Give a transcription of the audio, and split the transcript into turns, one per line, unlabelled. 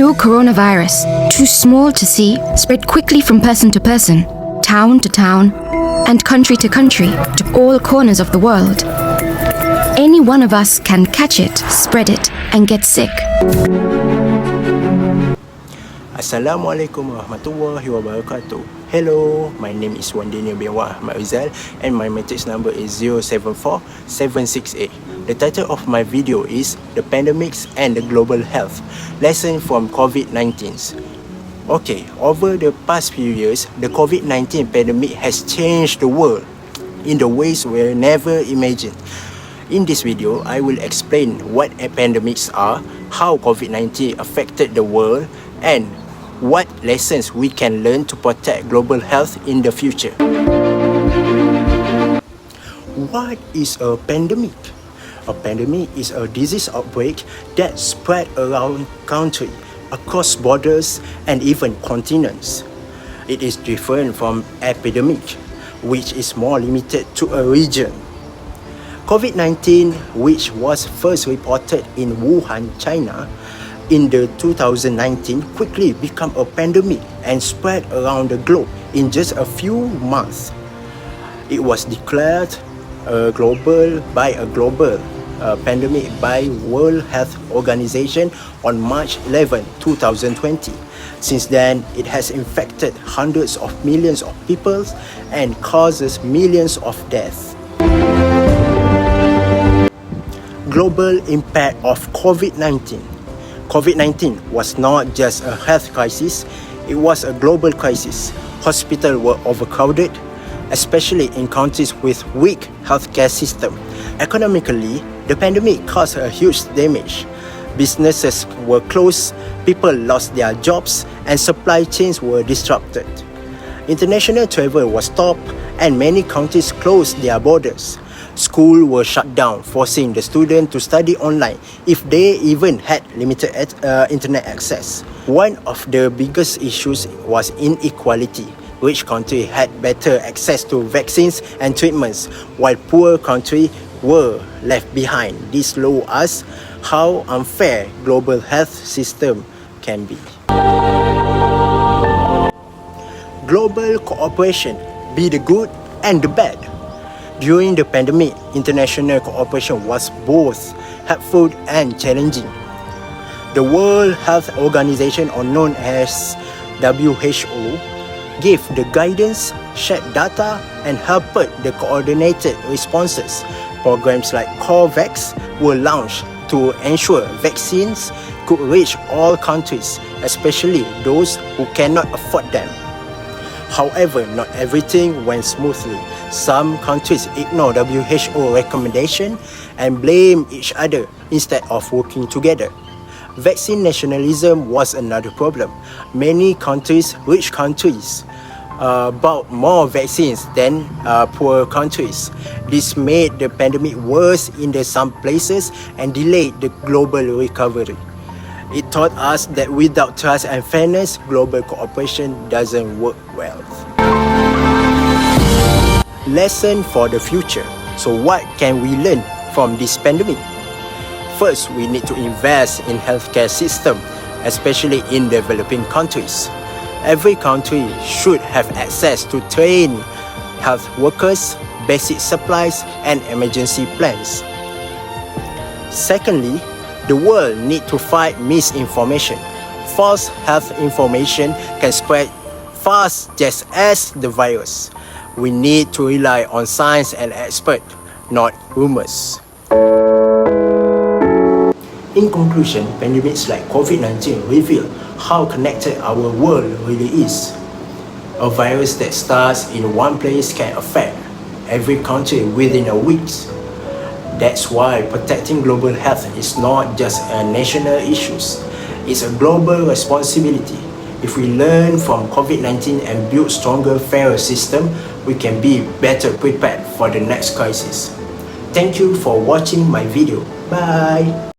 new coronavirus, too small to see, spread quickly from person to person, town to town, and country to country, to all corners of the world. Any one of us can catch it, spread it, and get sick.
Assalamualaikum warahmatullahi wabarakatuh. Hello, my name is Wandini bin AHMAD RIZAL and my matrix number is 074768. The title of my video is The Pandemics and the Global Health Lesson from COVID-19. Okay, over the past few years, the COVID-19 pandemic has changed the world in the ways we never imagined. In this video, I will explain what pandemics are, how COVID-19 affected the world, and what lessons we can learn to protect global health in the future. What is a pandemic? A pandemic is a disease outbreak that spread around country, across borders, and even continents. It is different from epidemic, which is more limited to a region. COVID-19, which was first reported in Wuhan, China, in the 2019, quickly became a pandemic and spread around the globe in just a few months. It was declared a global pandemic by World Health Organization on March 11, 2020. Since then, it has infected hundreds of millions of people and causes millions of deaths. Global impact of COVID-19. COVID-19 was not just a health crisis, it was a global crisis. Hospitals were overcrowded, especially in countries with weak healthcare system. Economically, the pandemic caused a huge damage. Businesses were closed, people lost their jobs, and supply chains were disrupted. International travel was stopped, and many countries closed their borders. Schools were shut down, forcing the students to study online if they even had limited internet access. One of the biggest issues was inequality. Rich countries had better access to vaccines and treatments, while poor countries were left behind. This shows us how unfair global health system can be. Global cooperation, be the good and the bad. During the pandemic, international cooperation was both helpful and challenging. The World Health Organization, or known as WHO, gave the guidance, shared data, and helped the coordinated responses. Programs like COVAX were launched to ensure vaccines could reach all countries, especially those who cannot afford them. However, not everything went smoothly. Some countries ignored WHO recommendation and blame each other instead of working together. Vaccine nationalism was another problem. Many countries, rich countries, bought more vaccines than poor countries. This made the pandemic worse in some places and delayed the global recovery. It taught us that without trust and fairness, global cooperation doesn't work well. Lesson for the future. So what can we learn from this pandemic? First, we need to invest in healthcare system, especially in developing countries. Every country should have access to trained health workers, basic supplies, and emergency plans. Secondly, the world needs to fight misinformation. False health information can spread fast just as the virus. We need to rely on science and experts, not rumors. In conclusion, pandemics like COVID-19 reveal how connected our world really is. A virus that starts in one place can affect every country within a week. That's why protecting global health is not just a national issue, it's a global responsibility. If we learn from COVID-19 and build stronger, fairer system, we can be better prepared for the next crisis. Thank you for watching my video. Bye!